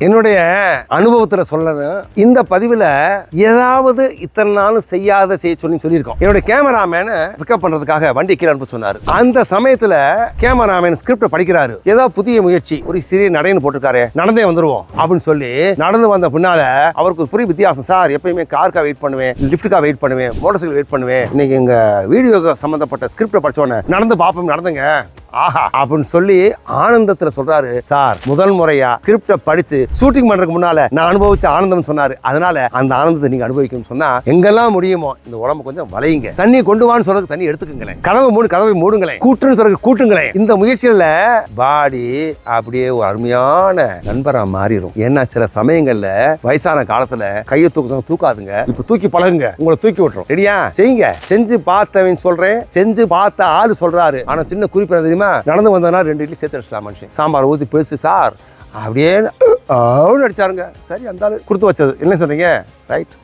என்னுடைய அனுபவத்துல சொல்லது இந்த பதிவுல ஏதாவது இத்தனை நாளும் செய்யாத செய்ய சொல்லியிருக்கோம். என்னுடைய கேமராமேனை பிக்கப் பண்றதுக்காக வண்டி கீழே அனுப்ப சொன்னாரு. அந்த சமயத்துல கேமராமேன் ஸ்கிரிப்ட் படிக்கிறாரு. ஏதோ புதிய முயற்சி, ஒரு சிறிய நடைன்னு போட்டிருக்காரு, நடந்தே வந்துருவோம் அப்படின்னு சொல்லி நடந்து வந்த பின்னால அவருக்கு ஒரு புரிய வித்தியாசம். சார் எப்பயுமே காருக்கா வெயிட் பண்ணுவேன், லிப்டுக்கா வெயிட் பண்ணுவேன், மோட்டார் சைக்கிள் வெயிட் பண்ணுவேன், இன்னைக்கு எங்க வீடியோ சம்பந்தப்பட்ட ஸ்கிரிப்ட் படிச்சோன்னே நடந்து பார்ப்போம், நடந்துங்க ஆஹா அப்படின்னு சொல்லி ஆனந்தத்துல சொல்றாரு. சார் முதல் முறையா ஸ்கிரிப்ட படிச்சு ஷூட்டிங் பண்றதுக்கு முன்னால நான் அனுபவிச்ச ஆனந்தம் சொன்னாரு. அதனால அந்த ஆனந்தத்தை நீங்க அனுபவிக்கணும்னு சொன்னா எங்கெல்லாம் முடியுமோ இந்த உடம்பு கொஞ்சம் வளையுங்க. தண்ணி கொண்டு வான்னு சொல்றதுக்கு தண்ணி எடுத்துக்குங்களேன், கதவை மூடுங்களேன், கூட்டுன்னு சொல்றதுக்கு கூட்டுங்களேன். இந்த முயற்சியில பாடி அப்படியே ஒரு அருமையான நண்பரா மாறிடும். ஏன்னா சில சமயங்கள்ல வயசான காலத்துல கையை தூக்காதுங்க, இப்ப தூக்கி பழகுங்க, உங்களை தூக்கி விட்டுரும். ரெடியா செய்யுங்க. செஞ்சு பார்த்தவன் சொல்றேன், செஞ்சு பார்த்த ஆளு சொல்றாரு. ஆனா சின்ன குறிப்பு தெரியுமா, நடந்து வந்தனா 2 இட்லி சேர்த்து அடிச்சிட்டா மனுஷன். சாம்பார் ஊற்றி பேசு சார் அப்படியே அடிச்சாருங்க. சரி அந்த ஆளு கொடுத்து வச்சது. என்ன சொன்னீங்க? ரைட்.